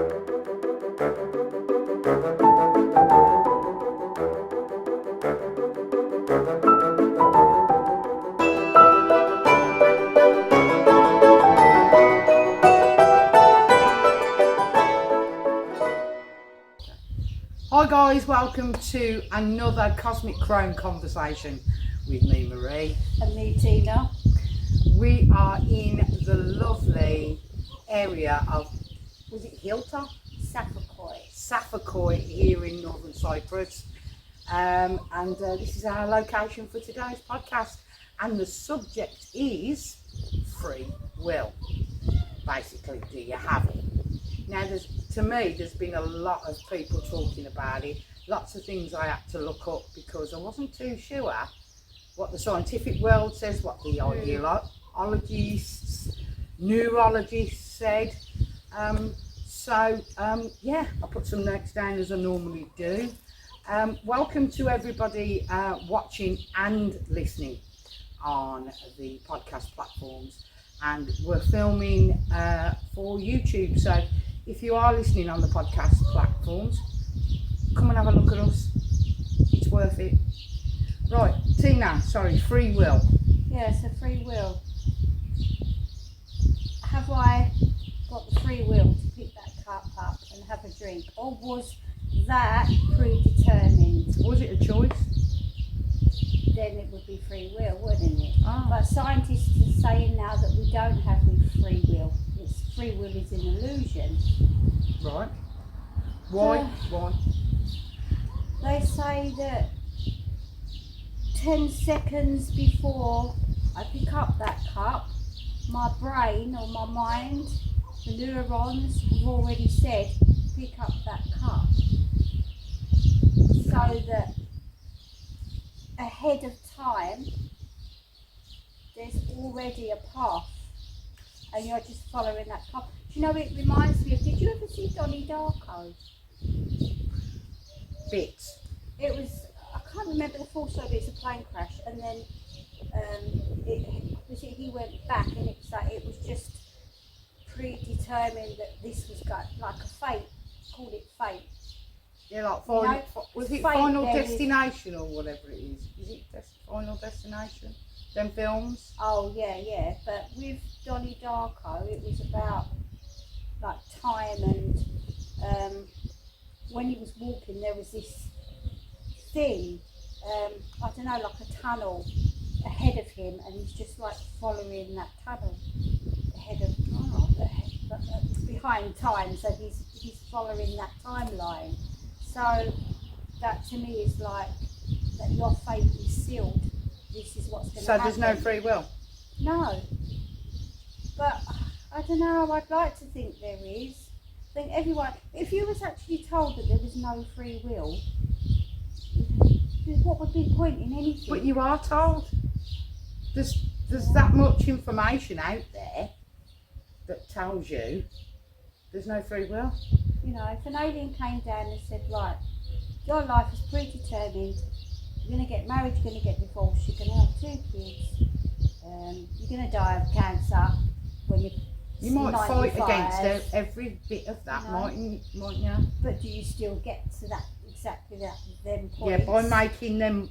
Hi guys, welcome to another Cosmic Crone conversation with me, Marie. And me, Tina. We are in the lovely area of, was it Hilltop? Safakoi here in Northern Cyprus. And this is our location for today's podcast. And the subject is free will. Basically, do you have it? Now, there's been a lot of people talking about it. Lots of things I had to look up because I wasn't too sure what the scientific world says, what the ideologists, neurologists said. Yeah, I put some notes down as I normally do. Welcome to everybody watching and listening on the podcast platforms. And we're filming for YouTube, so if you are listening on the podcast platforms, come and have a look at us. It's worth it. Right, Tina, sorry, free will. Yeah, so free will. Have I got the free will to pick that cup up and have a drink? Or was that predetermined? Was it a choice? Then it would be free will, wouldn't it? Oh. But scientists are saying now that we don't have any free will. Free will is an illusion. Right. Why? Why? They say that 10 seconds before I pick up that cup, my brain or my mind, the neurons have already said, pick up that cup. So that ahead of time, there's already a path and you're just following that path. Do you know, it reminds me of, did you ever see Donnie Darko? Bits. It was, I can't remember the full story, but it's a plane crash, and then he went back, and it was just predetermined that this was like a fate, called it fate. Yeah, like was it fate Final Destination or whatever it is? Is it Final Destination? Them films? Oh yeah, but with Donnie Darko, it was about like time, and when he was walking, there was this thing, I don't know, like a tunnel ahead of him, and he's just like following that tunnel behind time, so he's following that timeline. So that to me is like that your fate is sealed. This is what's going to happen. So there's no free will? No, but I don't know, I'd like to think there is. I think everyone, if you was actually told that there was no free will, what would be the point in anything? But you are told. There's that much information out there that tells you there's no free will. You know, if an alien came down and said, right, your life is predetermined, you're going to get married, you're going to get divorced, you're going to have 2 kids, you're going to die of cancer when you're You might 95. fight against every bit of that, mightn't you? But do you still get to that, exactly that, them points? Yeah, by making them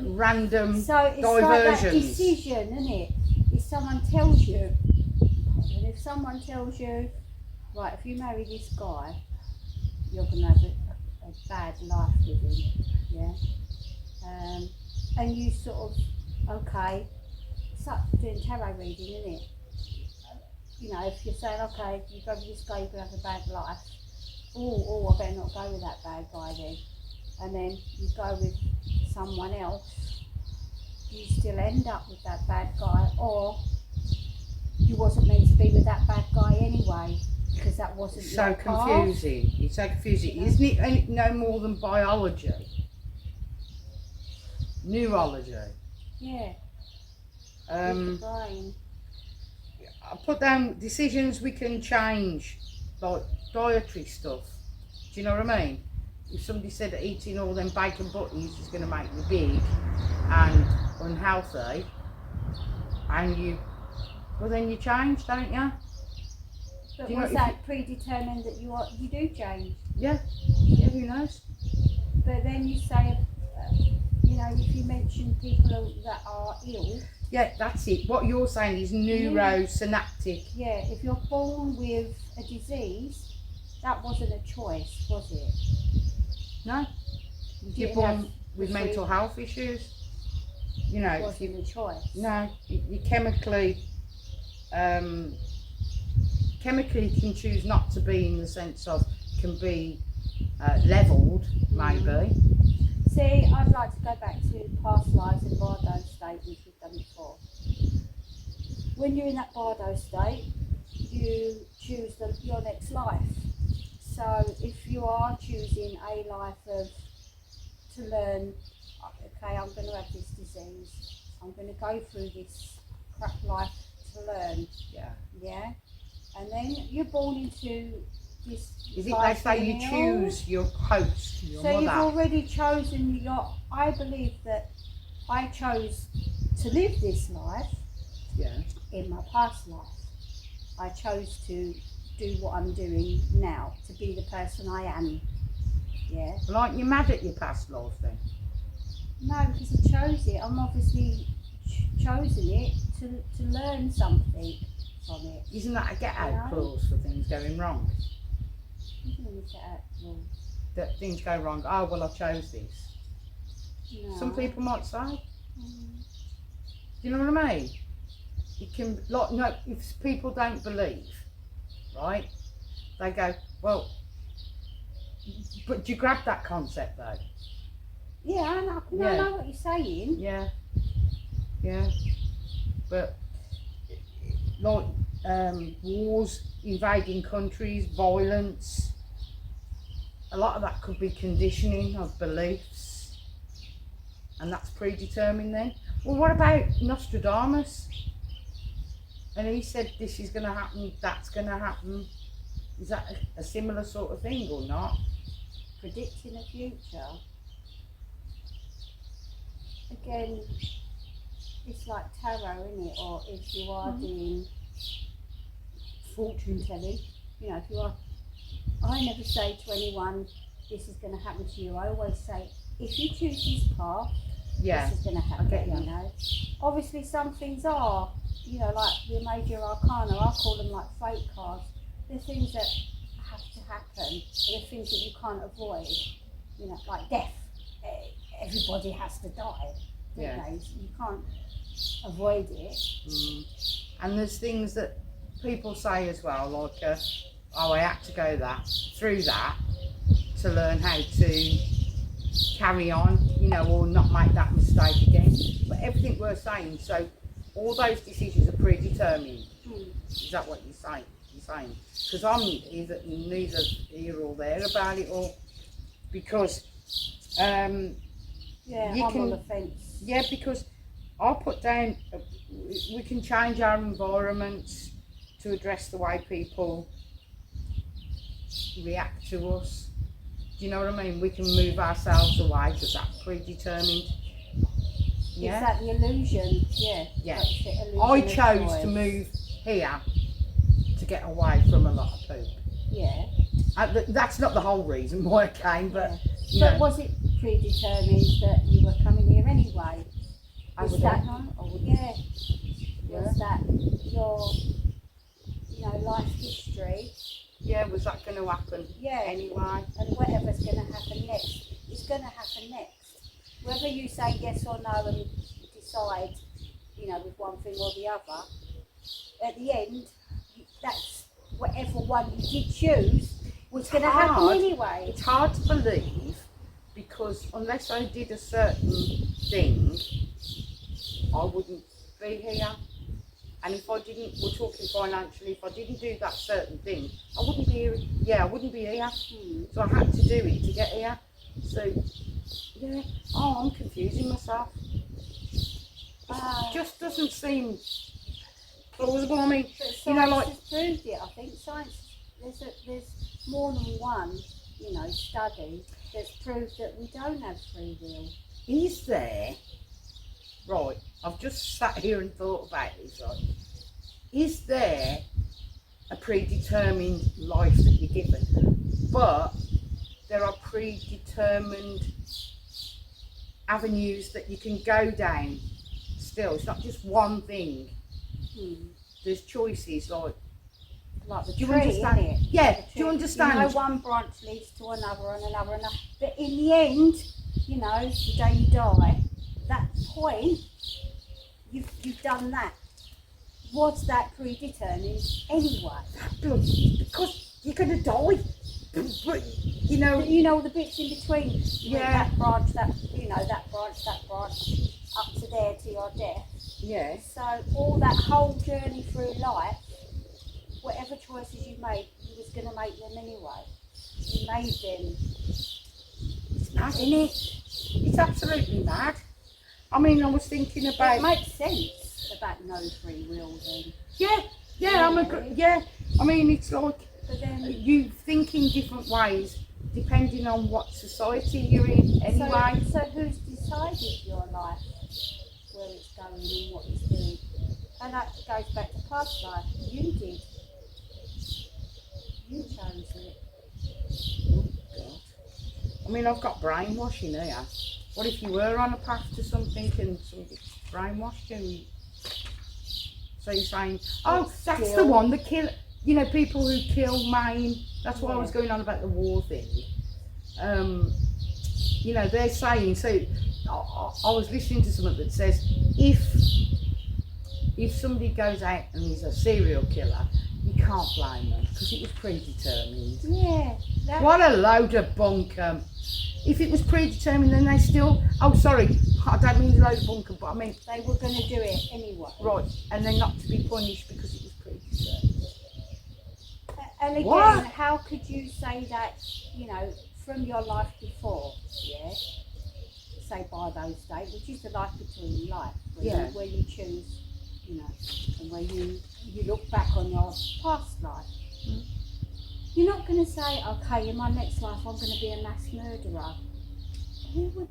random so it's diversions. like that decision, isn't it? If someone tells you, right, if you marry this guy, you're going to have a bad life with him, yeah? And you sort of, okay, it's like doing tarot reading, isn't it? You know, if you're saying, okay, you go with this guy, you're going to have a bad life. Oh, I better not go with that bad guy then. And then you go with someone else, you still end up with that bad guy, or you wasn't meant to be with that bad guy anyway, because that wasn't your path. Confusing. It's so confusing. Isn't it no more than biology? Neurology. Yeah. Um, With the brain. I put down decisions we can change, like dietary stuff. Do you know what I mean? If somebody said that eating all them bacon butties is going to make you big and unhealthy, and well then you change, don't you? But Do you know was if that predetermined that you do change? Yeah, who knows? But then you say, if you mention people that are ill, Yeah, that's it. What you're saying is neurosynaptic. yeah, if you're born with a disease, that wasn't a choice, was it? No, You you're didn't born have with the mental free- health issues. You know, It if you, wasn't a choice. no, you chemically can choose not to be, in the sense of can be levelled, maybe. See, I'd like to go back to past lives in Bardo state, which we've done before. When you're in that Bardo state, you choose your next life. So if you are choosing a life to learn, okay, I'm going to have this disease, I'm going to go through this crap life to learn, Yeah. and then you're born into this. Is it they life say you being ill. choose your host, your So you've mother? already chosen I believe that I chose to live this life Yeah. in my past life. I chose to do what I'm doing now, to be the person I am. Yeah. Well, aren't you mad at your past life then? No, because I chose it. I'm obviously chosen it to learn something from it. Isn't that a get-out No. clause for things going wrong? What do you mean with that? Well, That things go wrong. Oh well, I chose this. no. Some people might say. Mm. Do you know what I mean? It can, like, no, if people don't believe, right? They go, well, but do you grab that concept though? Yeah, I know what you're saying. Yeah, yeah. But like wars, invading countries, violence, a lot of that could be conditioning of beliefs, and that's predetermined then. Well, what about Nostradamus? And he said this is going to happen, that's going to happen. Is that a similar sort of thing or not? Predicting the future. Again, it's like tarot, isn't it? Or if you are doing fortune telling, if you are, I never say to anyone, this is going to happen to you. I always say, if you choose this path, Yeah, this is going to happen. I get you. Obviously, some things are, like the major arcana. I call them like fate cards. They're things that have to happen. They're things that you can't avoid. Like death. Everybody has to die. Yeah. You can't avoid it. And there's things that people say as well, like, oh, I had to go through that to learn how to carry on, or not make that mistake again. But everything we're saying, so all those decisions are predetermined. Is that what you're saying? Because I'm neither here or there about it all, because I'm you on can, the fence. yeah, because I put down, we can change our environments to address the way people react to us. Do you know what I mean? We can move ourselves away because that's predetermined. Yeah. Is that the illusion? Yeah. Yeah. That's the illusion I of chose choice. to move here to get away from a lot of poop. Yeah. That's not the whole reason why I came, but But was it predetermined that you were coming here anyway? Was that Was that your life history? Yeah, was that going to happen? Yeah. Anyway. And whatever's going to happen next, it's going to happen next. Whether you say yes or no and decide, with one thing or the other, at the end, that's whatever one you did choose was going to happen anyway. It's hard to believe, because unless I did a certain thing, I wouldn't be here. And if I didn't, we're talking financially, if I didn't do that certain thing, I wouldn't be here. Yeah, I wouldn't be here. So I had to do it to get here. So, yeah, I'm confusing myself. It just doesn't seem plausible. I mean, But science has proved it. I think science, there's more than one, study that's proved that we don't have free will. is there, right, I've just sat here and thought about this, right, is there a predetermined life that you're given, but there are predetermined avenues that you can go down still. It's not just one thing. There's choices like the do you tree, understand? innit? Yeah, The do you tree. understand? You know, one branch leads to another and another and another. But in the end, you know, the day you die, that point, you've done that. Was that predetermined anyway? Because you're going to die. But, you know. You know, the bits in between. Yeah. That branch, that branch, up to there to your death. Yeah. So all that whole journey through life, whatever choices you made, you was going to make them anyway. You made them. It's mad, isn't it? It's absolutely mad. I mean, I was thinking about. It makes sense about no free will then. Yeah, Really? yeah. I mean, it's like But then, you think in different ways depending on what society you're in. Anyway. so who's decided your life, where it's going and what it's doing? And that goes back to past life. You did. You chose it. Oh, God. I mean, I've got brainwashing here. What if you were on a path to something and somebody brainwashed you? So you're saying, oh, that's the one that kill. You know, people who kill, maim. That's why I was going on about the war thing. You know, they're saying. So I was listening to something that says if somebody goes out and is a serial killer, you can't blame them because it was predetermined. Yeah. What a load of bunkum. If it was predetermined, then they still. Oh, sorry, I don't mean a load of bunkum, but I mean They were going to do it anyway. right, and then not to be punished because it was predetermined. And again, What? how could you say that, you know, from your life before, yeah, say by those days, which is the life between life, where you choose, you know, and where you look back on your past life. You're not going to say, okay, in my next life I'm going to be a mass murderer. Who would?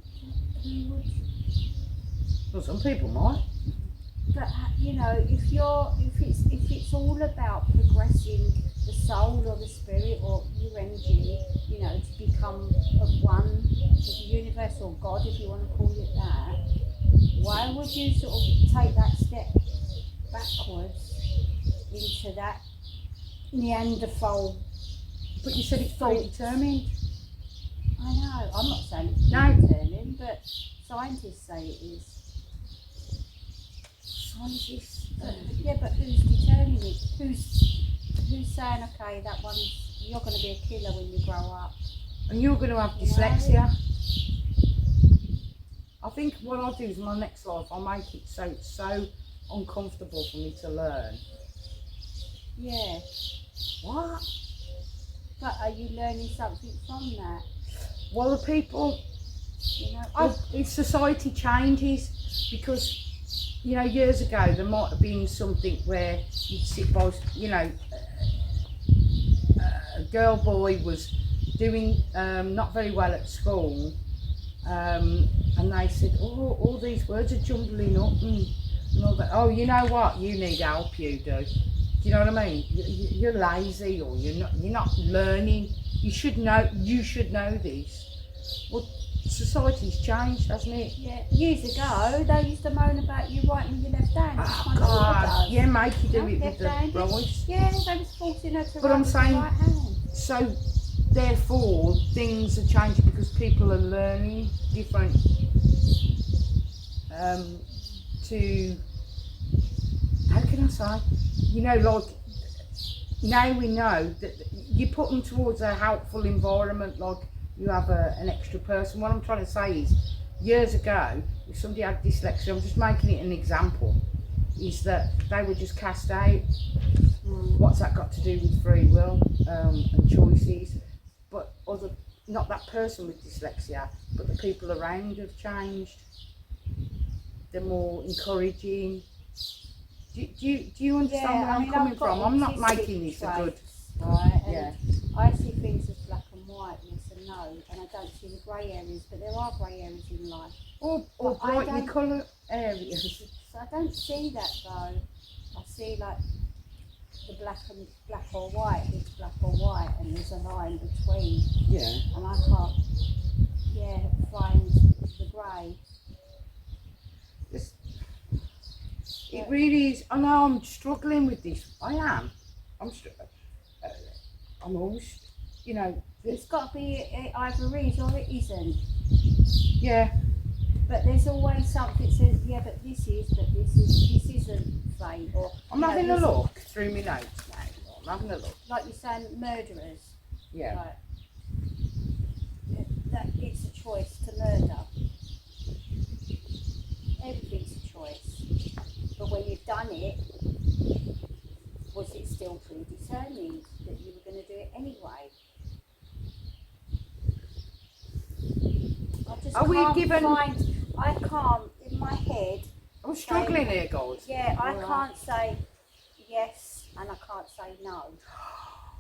Well, some people might. But you know, if it's all about progressing the soul or the spirit or your energy, you know, to become of one with the universe or God, if you want to call it that, why would you sort of take that step backwards into that Neanderthal? But you said it's predetermined. I know. I'm not saying it's No. predetermined, but scientists say it is. Scientists. Yeah, but who's determining it? Who's saying, okay, that one's, you're going to be a killer when you grow up? And you're going to have dyslexia. I think what I'll do is my next life, I'll make it so it's so uncomfortable for me to learn. Yeah. What? But are you learning something from that? Well, the people, You know, if society changes, because, you know, years ago there might have been something where you'd sit by, you know, a girl boy was doing not very well at school, and they said, oh, all these words are jumbling up and all that. Oh, you know what? You need help. You do. Do you know what I mean? You're lazy, or you're not learning. You should know this. Well, society's changed, hasn't it? yeah. Years ago, they used to moan about you writing with your left hand. Oh God! Yeah, make you do it with the right. Yeah, they was forcing her to But write I'm with saying- the right hand. So, therefore, things are changing because people are learning different. To how can I say? You know, like now we know that you put them towards a helpful environment, like you have an extra person. What I'm trying to say is, years ago, if somebody had dyslexia, I'm just making it an example, is that they were just cast out. What's that got to do with free will and choices? But not that person with dyslexia, but the people around have changed. They're more encouraging. Do you understand where I'm coming I've got from? I'm not autistic making this a good. traits, right? And Yeah. I see things as black and white, yes and no, and I don't see the grey areas, but there are grey areas in life. Or But I brightly don't- coloured areas. So I don't see that though. I see like the black or white. It's black or white, and there's a line between, Yeah. and I can't, find the grey. It really is. I know I'm struggling with this. I am. I'm always, you know. It's got to be either is or it isn't. Yeah. But there's always something that says, yeah, but this isn't fate. Or I'm having a look through my notes now. I'm having a look. Like you're saying, murderers. Yeah. Right. That it's a choice to murder. Everything's a choice. But when you've done it, was it still predetermined that you were going to do it anyway? I can't, in my head. I'm struggling here, guys. Yeah, I can't say yes and I can't say no.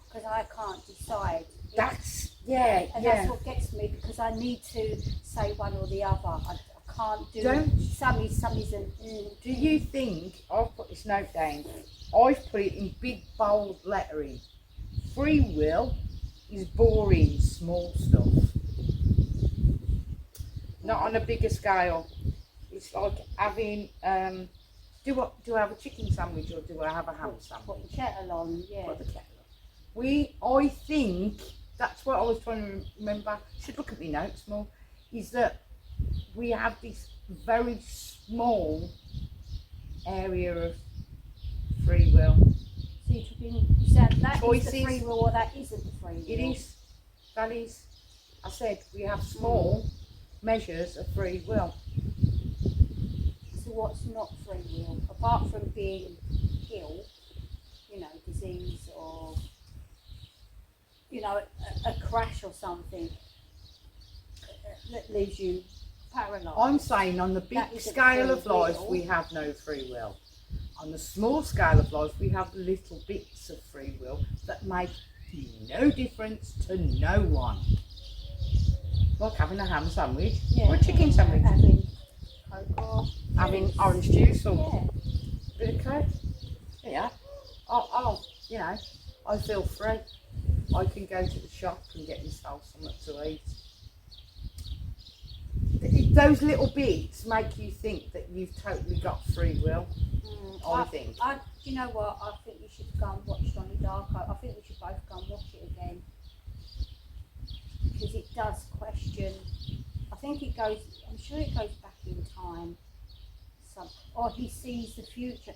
Because I can't decide. And that's what gets me, because I need to say one or the other. I can't do some isn't. Do you think, I've put this note down, I've put it in big bold lettering. Free will is boring, small stuff. Not on a bigger scale. It's like having, do I have a chicken sandwich or do I have a ham sandwich? Put the kettle on, yeah. Put the kettle on. I think, that's what I was trying to remember, should look at my notes more, is that we have this very small area of free will. So you said that Choices. Is the free will or that isn't the free will? It is. That is. I said we have small measures of free will. So what's not free will? Apart from being ill, disease or, a crash or something that leaves you paralysed. I'm saying on the big scale of life we have no free will. On the small scale of life we have little bits of free will that make no difference to no one. Like having a ham sandwich or a chicken sandwich. Having Coke or having orange juice or yeah. bit of Coke. Yeah. I feel free. I can go to the shop and get myself something to eat. Those little bits make you think that you've totally got free will. I think. You know what? I think you should go and watch Donnie Darko. I think we should both go and watch it again. Because it does question. I'm sure it goes back in time. Or he sees the future.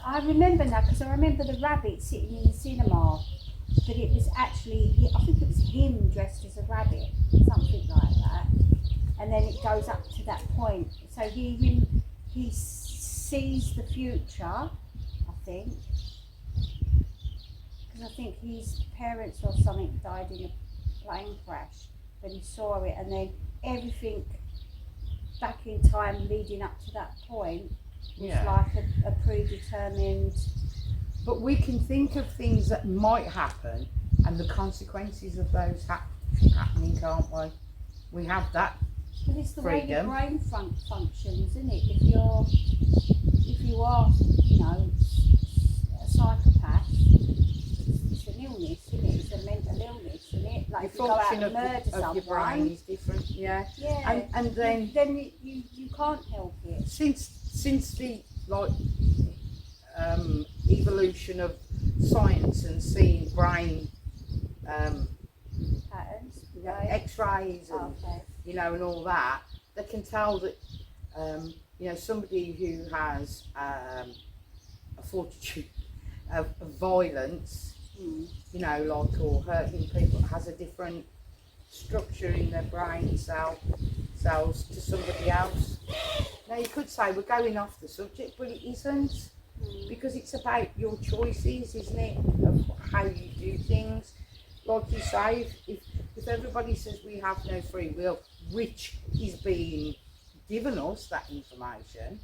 I remember now, because I remember the rabbit sitting in the cinema. But it was actually, I think it was him dressed as a rabbit, something like that. And then it goes up to that point. So he sees the future, I think. Because I think his parents or something died in a plane crash. But he saw it, and then everything back in time leading up to that point was like a predetermined. But we can think of things that might happen and the consequences of those happening, can't we? We have that. But it's the freedom. way the brain functions, isn't it? If you are, a psychopath, it's an illness, isn't it? It's a mental illness, isn't it? Like The if you go out function and murder of your brain someone, is different, yeah. yeah, And then you can't help it. since the evolution of science and seeing brain Patterns, right? X-rays and and all that, they can tell that somebody who has a fortitude of violence, or hurting people, has a different structure in their brain cells to somebody else. Now you could say we're going off the subject, but it isn't, because it's about your choices, isn't it, of how you do things. Like you say, if everybody says we have no free will, which is being given us that information,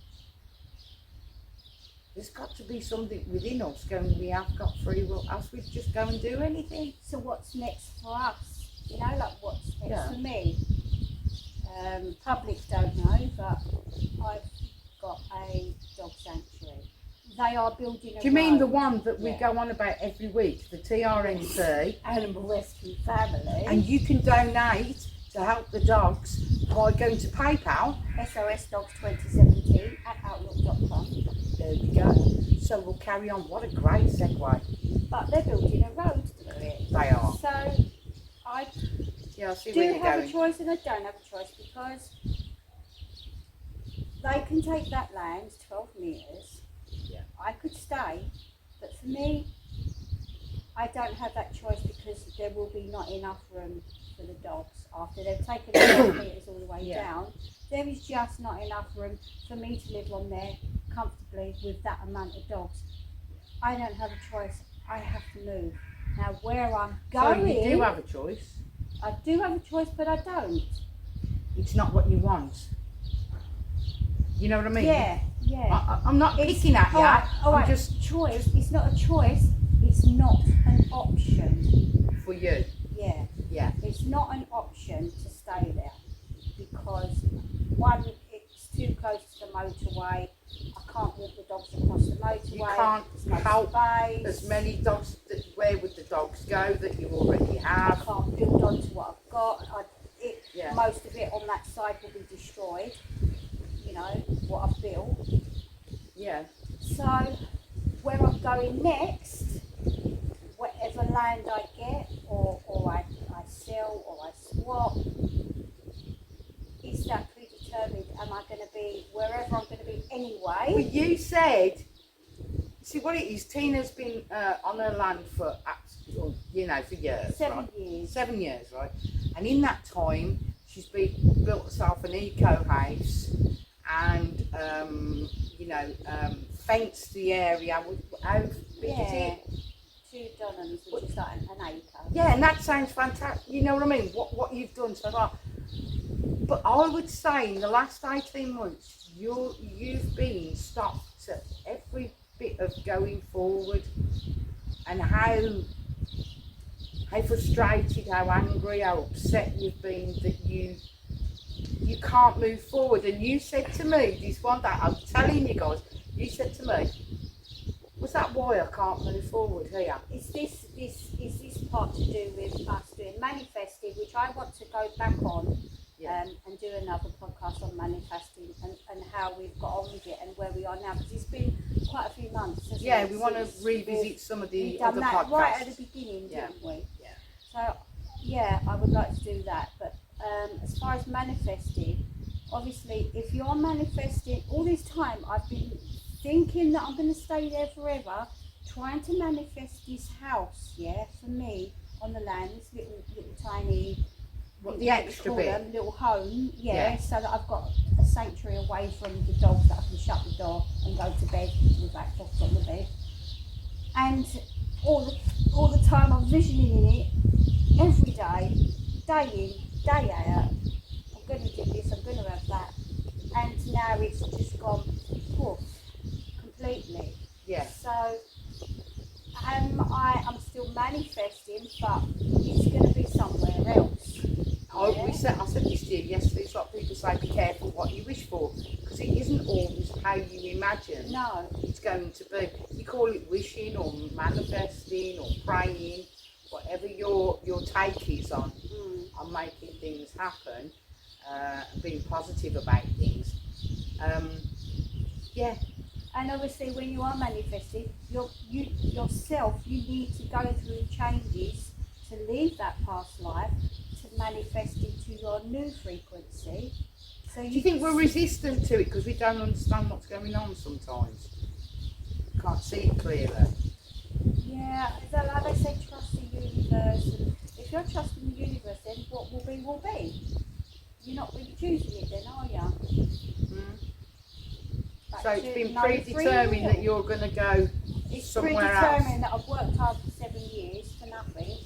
there's got to be something within us going, we have got free will, else we'd just go and do anything. So what's next for us? What's next for me? Public don't know, but I've got a dog sanctuary. they are building a Do you mean the road. one that we Yeah. go on about every week, the TRNC? Animal Rescue Family? And you can donate to help the dogs by going to PayPal. SOSDogs2017 @outlook.com. There we go. So we'll carry on. What a great segue. But they're building a road through it. They are. So I Yeah, I see do where you're have going. a choice and I don't have a choice, because they can take that land 12 metres. Yeah. I could stay, but for me, I don't have that choice, because there will be not enough room for the dogs after they've taken the 12 metres all the way Yeah. down. There is just not enough room for me to live on there comfortably with that amount of dogs. I don't have a choice. I have to move. Now, where I'm So going, you do have a choice. I do have a choice, but I don't. It's not what you want. You know what I mean? Yeah. I'm not It's- picking at you. all I'm right. just Choice. It's not a choice. It's not an option. for you. Yeah. Yeah. It's not an option to stay there, because one, it's too close to the motorway. I can't walk the dogs across the motorway. You can't There's no help space. as many dogs. Where would the dogs go that you already I have? can't build onto what I've got. Yeah. Most of it on that side will be destroyed. You know what I've built. Yeah. So where I'm going next, whatever land I get, or I sell, or I swap, is that predetermined? Am I going to be wherever I'm going to be Well, anyway? you said. See what it is. Tina's been on her land for for years. 7 right? years. 7 years, right? And in that time, she's built herself an eco house and fenced the area. How big is Yeah. it? 2 Dunhams, which is like an acre. Yeah, and that sounds fantastic. You know what I mean? What you've done so far. But I would say in the last 18 months, you've been stopped at every bit of going forward, and how frustrated, how angry, how upset you've been that you can't move forward. And you said to me this one day, I'm telling you guys, you said to me, was that why I can't move forward here? Is this part to do with us doing manifesting, which I want to go back on, Yeah. and do another podcast on manifesting and how we've got on with it and where we are now, because it's been quite a few months. Hasn't Yeah, it, we want to since revisit some of the we've done other that podcasts. right at the beginning, Yeah. didn't we? Yeah. So yeah, I would like to do that. But as far as manifesting, obviously, if you're manifesting all this time, I've been thinking that I'm going to stay there forever, trying to manifest this house, yeah, for me on the land, this little tiny, What, what the you extra call bit? them, little home, Yeah. so that I've got a sanctuary away from the dogs, that I can shut the door and go to bed with that fox on the bed. And all the time I'm visioning it every day, day in, day out. I'm going to do this, I'm going to have that, and now it's just gone poof, completely. Yeah. So I'm still manifesting, but it's going to be somewhere else. Yeah. I said this to you yesterday. It's like people say, be careful what you wish for, because it isn't always how you imagine No, it's going to be. You call it wishing or manifesting or praying, whatever your take is on making things happen, and being positive about things. Yeah. and obviously when you are manifesting, you need to go through changes to leave that past life to manifest into your new frequency. So Do you think we're resistant to it because we don't understand what's going on sometimes? Can't see it clearly. Yeah, like they say, trust the universe. And if you're trusting the universe, then what will be will be. You're not really choosing it then, are you? Back So it's to been no free predetermined will. that you're going to go It's somewhere predetermined else. that I've worked hard for 7 years for nothing,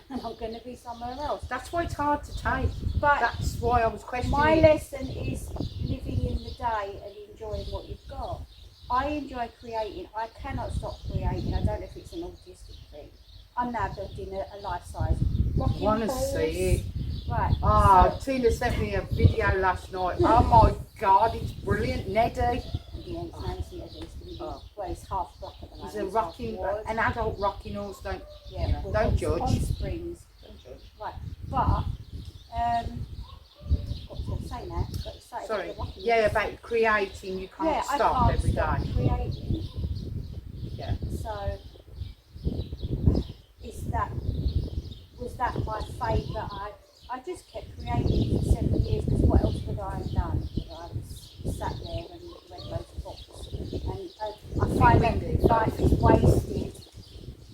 and I'm going to be somewhere else. That's why it's hard to take. But That's why I was questioning my it. lesson is living in the day and enjoying what you've got. I enjoy creating. I cannot stop creating. I don't know if it's an autistic thing. I'm now building a life-size rocking Want to balls. see it? Right. Oh, so, Tina sent me a video last night. Oh my God, it's brilliant. Neddy. yeah, his name's Neddy, he's been Oh. Well, he's half black at the moment. He's a half rocking, white. an adult rocking horse. Don't Yeah, don't on, judge. On springs. Right, but what to say now? Got excited Sorry. about the rocking Yeah, horse. about creating. You can't Yeah, stop I can't every stop day. creating. Yeah. So, was that my favourite? I just kept creating for 7 years because what else would I have done? Would I have sat there and read loads of books? And I find that life is wasted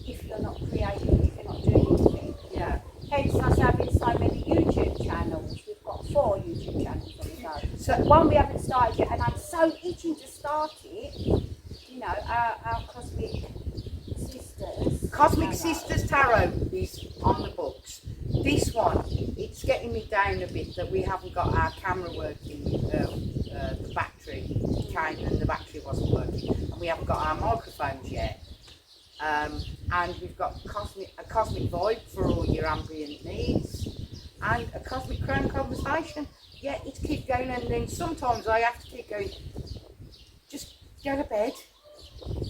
if you're not creating, if you're not doing anything. Yeah. Hence us having so many YouTube channels. We've got 4 YouTube channels on the go. So One we haven't started yet, and I'm so itching to start it. You know, our Cosmic Sisters. Cosmic Tarot. Sisters Tarot is on the books. This one, it's getting me down a bit that we haven't got our camera working. The battery came and the battery wasn't working, and we haven't got our microphones yet. And we've got a cosmic vibe for all your ambient needs, and a cosmic crown conversation. Yeah, it's keep going, and then sometimes I have to keep going. Just go to bed.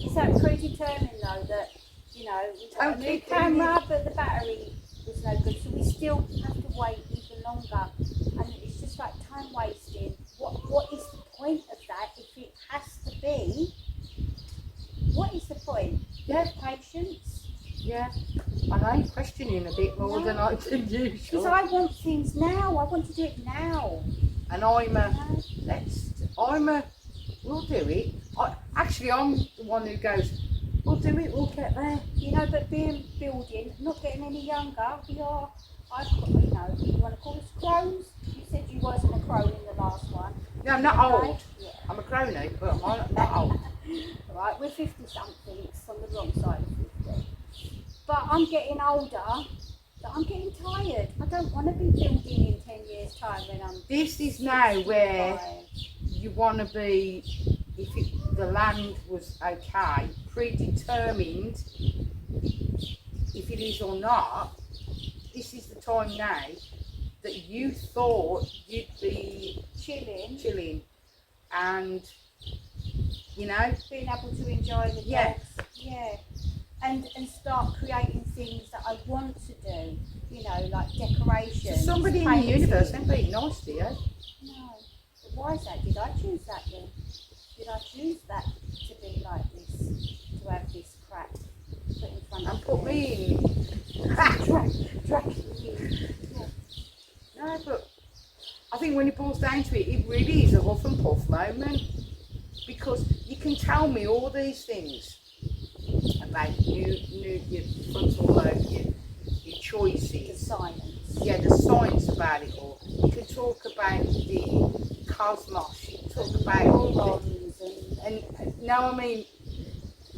Is that predetermined though that, you know, we've got a new Keep doing camera but the battery was no good, so we still have to wait even longer, and it's just like time wasting. What is the point of that if it has to be? What is the point? Yeah. Patience. Yeah, and I'm questioning a bit more than I do usually. Because I want things now. I want to do it now. And I'm a, You know? we'll do it. I'm the one who goes, we'll do it, we'll get there. You know, but building, not getting any younger, we are, you know, you want to call us crones? You said you wasn't a crone in the last one. No, I'm not Okay? old. Yeah. I'm a crony, but I'm not old. Right, we're 50 somethings on the wrong side of 50. But I'm getting older, that I'm getting tired. I don't want to be building in 10 years' time when I'm. This is now where 65. you want to be, if the land was okay, predetermined, if it is or not. This is the time now that you thought you'd be chilling and, you know, Being able to enjoy the Yeah. dogs. Yeah. And start creating things that I want to do, you know, like decorations. somebody in the painting. universe ain't being nice to you. No. But why is that? Did I choose that then? Did I choose that to be like this? To have this crap put in front And of put me in. Drag me in. Yeah. No, but I think when it boils down to it, it really is a huff and puff moment, because you can tell me all these things about your frontal lobe, your choices, The science. yeah, the science about it all. You can talk about the cosmos, you can talk about all the, Neurons and now I mean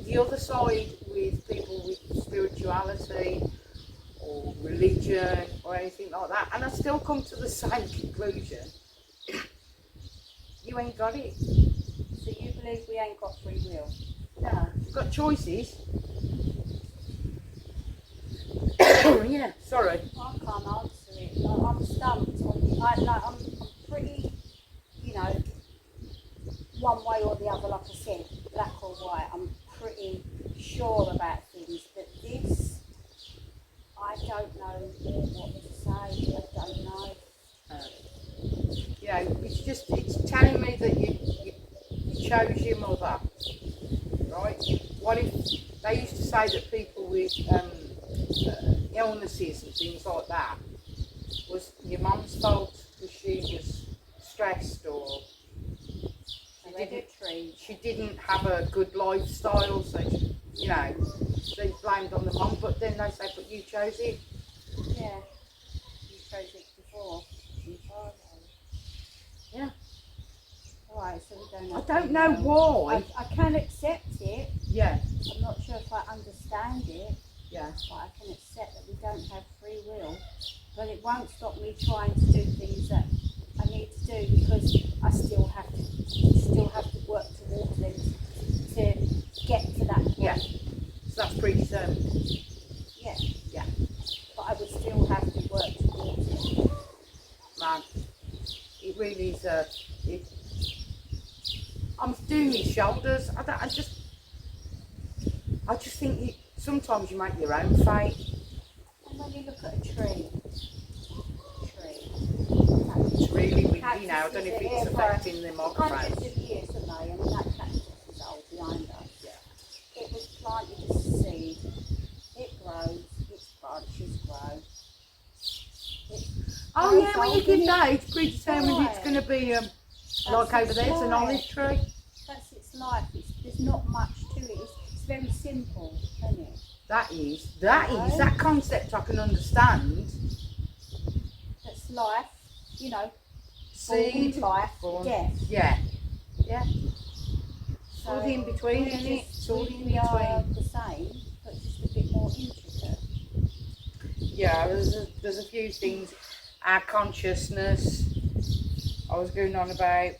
the other side with people with spirituality or religion or anything like that, and I still come to the same conclusion. You ain't got it. So you believe we ain't got free will? No, you've got choices. Yeah, sorry. I can't answer it. I'm stumped on the, I'm pretty, you know, one way or the other, like I said, black or white. I'm pretty sure about things, but this, I don't know what to say. I don't know. You know, it's telling me that you chose your mother, right? What if they used to say that people with illnesses and things like that was your mum's fault because she was stressed or Hereditary. she didn't have a good lifestyle, so she, you know, they blamed on the mum, but then they say, but you chose it. Yeah. You chose it before. Yeah. Alright, so we don't I know. don't know why. I can accept it. Yeah, I'm not sure if I understand it, yeah. but I can accept that we don't have free will. But it won't stop me trying to do things that I need to do, because I still have to work towards them to get to that point. Yeah. So that's predetermined. Yeah. Yeah. But I would still have to work towards it. Man, it really is I'm doing these shoulders. I I just think sometimes you make your own fate. And when you look at a tree, It's really windy cactuses now. I don't know if are it's here for affecting the hundreds microphone. of years, aren't they? I mean, that cactus is old behind us. Yeah. It was planted as a seed. It grows, its branches grow. Oh grows yeah, when you old, give and that, it's predetermined it's going to be like over its there, it's an life. olive tree. That's its life. There's not much to it. It's very simple, isn't it? That is Right. that concept I can understand. That's life, you know, Seed, born, life, born. death. Yeah, yeah. It's So all in between, we're isn't it? just- It's all in we are between. the same, but just a bit more intricate. Yeah, there's a few things. Our consciousness, I was going on about,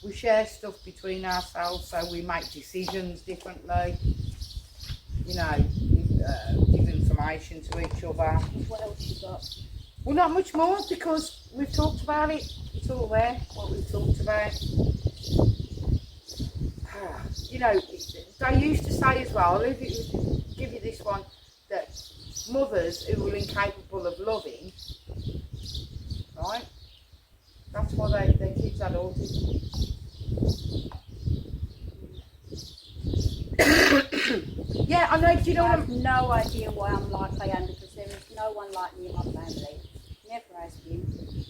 we share stuff between ourselves, so we make decisions differently, you know, give information to each other. What else you got? Well, not much more, because we've talked about it. It's all there, what we've talked about. You know, they used to say as well, if it was, give you this one, that mothers who were incapable of loving, right, that's why their kids had autism. Yeah, I know, do you know I what have no idea why I'm like I am, because there is no one like me in my family. Never has been.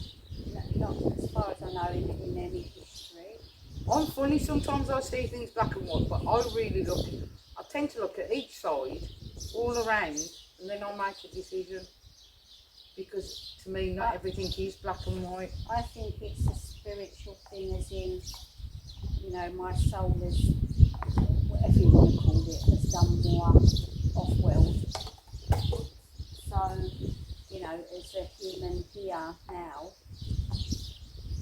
Not as far as I know in any history. I'm funny, sometimes I see things black and white, but I tend to look at each side, all around, and then I'll make a decision. Because to me, not everything is black and white. I think it's a spiritual thing, as in, you know, my soul is, whatever you want to call it, has done more off-world. So, you know, as a human here now,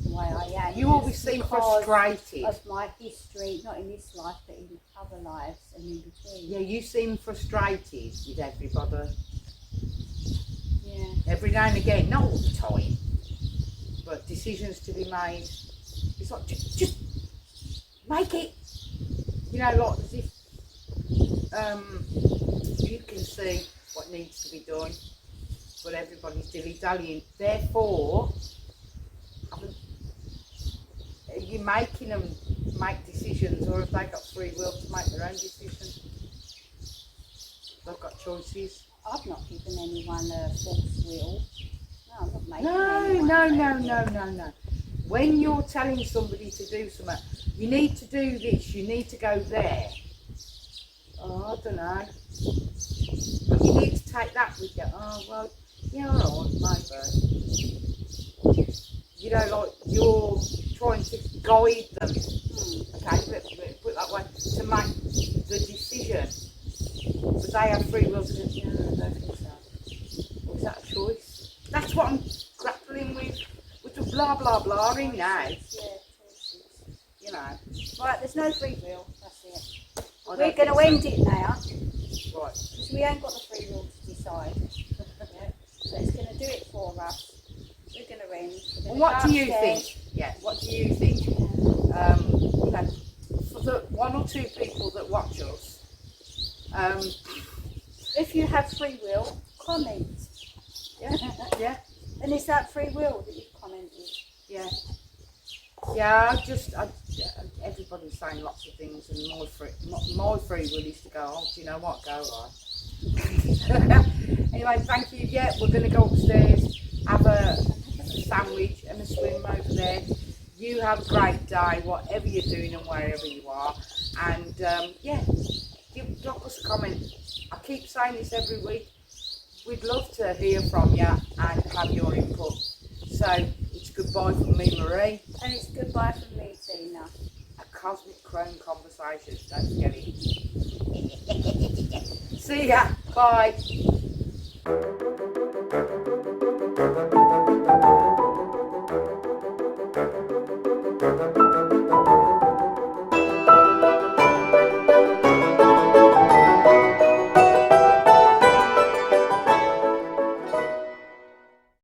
the way I am, You always seem because frustrated. of my history, not in this life, but in other lives and in between. Yeah, you seem frustrated with everybody. Yeah. Every now and again, not all the time, but decisions to be made. It's like, just make it. You know, like as if you can see what needs to be done, but everybody's dilly-dallying. Therefore, are you making them make decisions, or have they got free will to make their own decisions? They've got choices. I've not given anyone a false will. No, I'm not making No. When you're telling somebody to do something, you need to do this, you need to go there. Oh, I don't know. But you need to take that with you. Oh, well, yeah, all right, maybe. You know, like you're trying to guide them. Okay, put it that way, to make the decision. But they have free will to go, yeah, I don't think so. Or is that a choice? That's what I'm grappling with the blah blah blah in now. Yeah, choices. You know. Right, there's no free will. That's it. I We're don't going to think end it now, Right. because we ain't got the free will to decide. Yeah? So it's going to do it for us. We're going to end. We're And gonna what go do you upstairs. think? Yeah. What do you think? Yeah. You know, for the one or two people that watch us. If you have free will, comment. Yeah. Yeah. And is that free will that you've commented? Yeah. Yeah, everybody's saying lots of things, and my free will is to go, oh, do you know what, go right. Anyway, thank you. Yeah, we're going to go upstairs, have a sandwich and a swim over there. You have a great day, whatever you're doing and wherever you are. And yeah, drop us a comment. I keep saying this every week. We'd love to hear from you and have your input. So it's goodbye from me, Marie. And it's goodbye from me, Tina. A cosmic crone conversation. Don't forget it. See ya. Bye.